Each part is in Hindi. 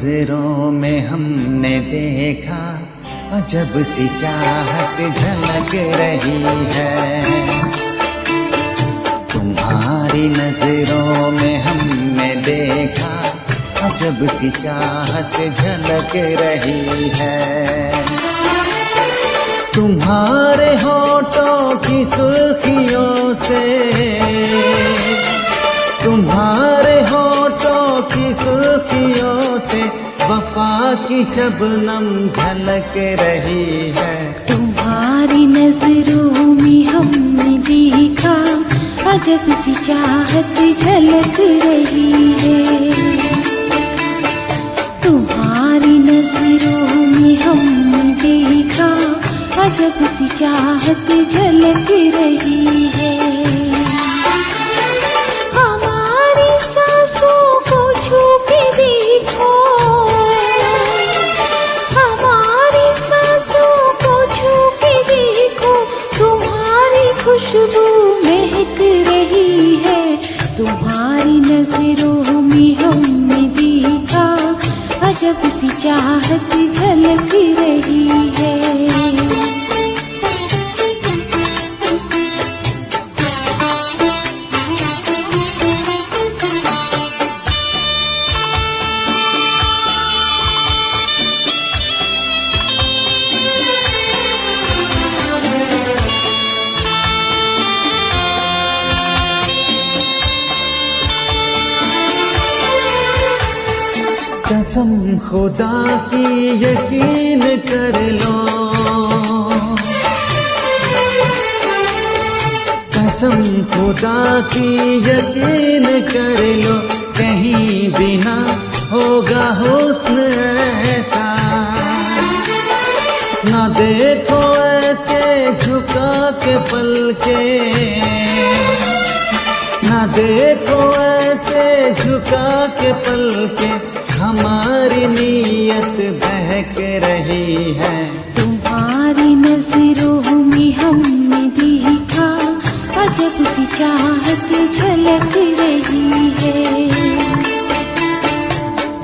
नजरों में हमने देखा अजब सी चाहत झलक रही है। तुम्हारी नजरों में हमने देखा अजब सी चाहत झलक रही है। तुम्हारे होठों की सुर्खियों से, तुम्हारे होठों की सुर्खियों से वफा की शबनम झलक रही है। तुम्हारी नजरों में हमने देखा अजब सी चाहत झलक रही है। तुम्हारी नजरों में हमने देखा अजब सी चाहत झलक रही है। हमारी सांसों को छू के देखो, हमारी सांसों को छू के देखो, तुम्हारी खुशबू महक रही है। तुम्हारी नजरों में हमने देखा अजब सी चाहत झलक रही है। कसम खुदा की यकीन कर लो, कसम खुदा की यकीन कर लो, कहीं भी ना होगा हुस्न ऐसा। ना देखो ऐसे झुका के पलके, ना देखो ऐसे झुका के पलके, हमारी नीयत बहक रही है। तुम्हारी नजरों में हमने देखा अजब सी चाहत झलक रही है।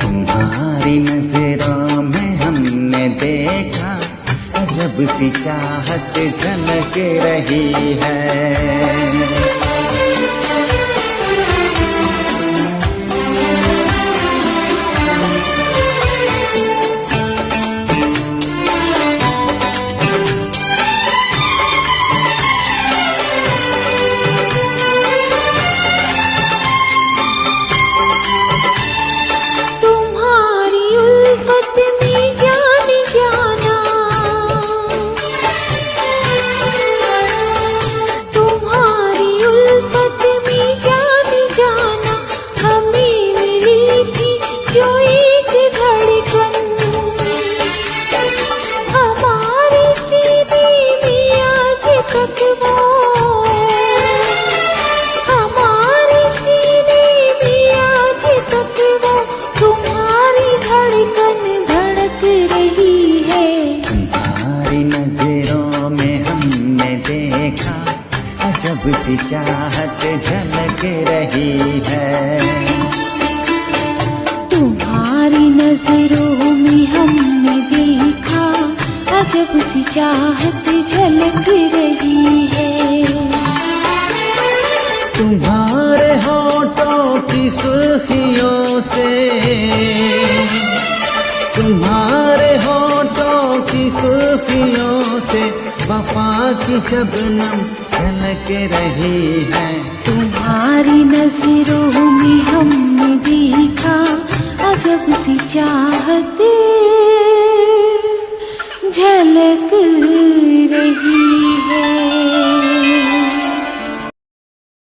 तुम्हारी नजरों में हमने देखा अजब सी चाहत झलक रही है। अजब सी चाहत झलक रही है। तुम्हारी नजरों में हमने देखा अजब सी चाहत झलक रही है। तुम्हारे होठों की सुर्खियों से, तुम्हारे होठों की सुर्खियों से वफा की शबनम झलक रही है। तुम्हारी नजरों में हमने देखा अजब सी चाहत झलक रही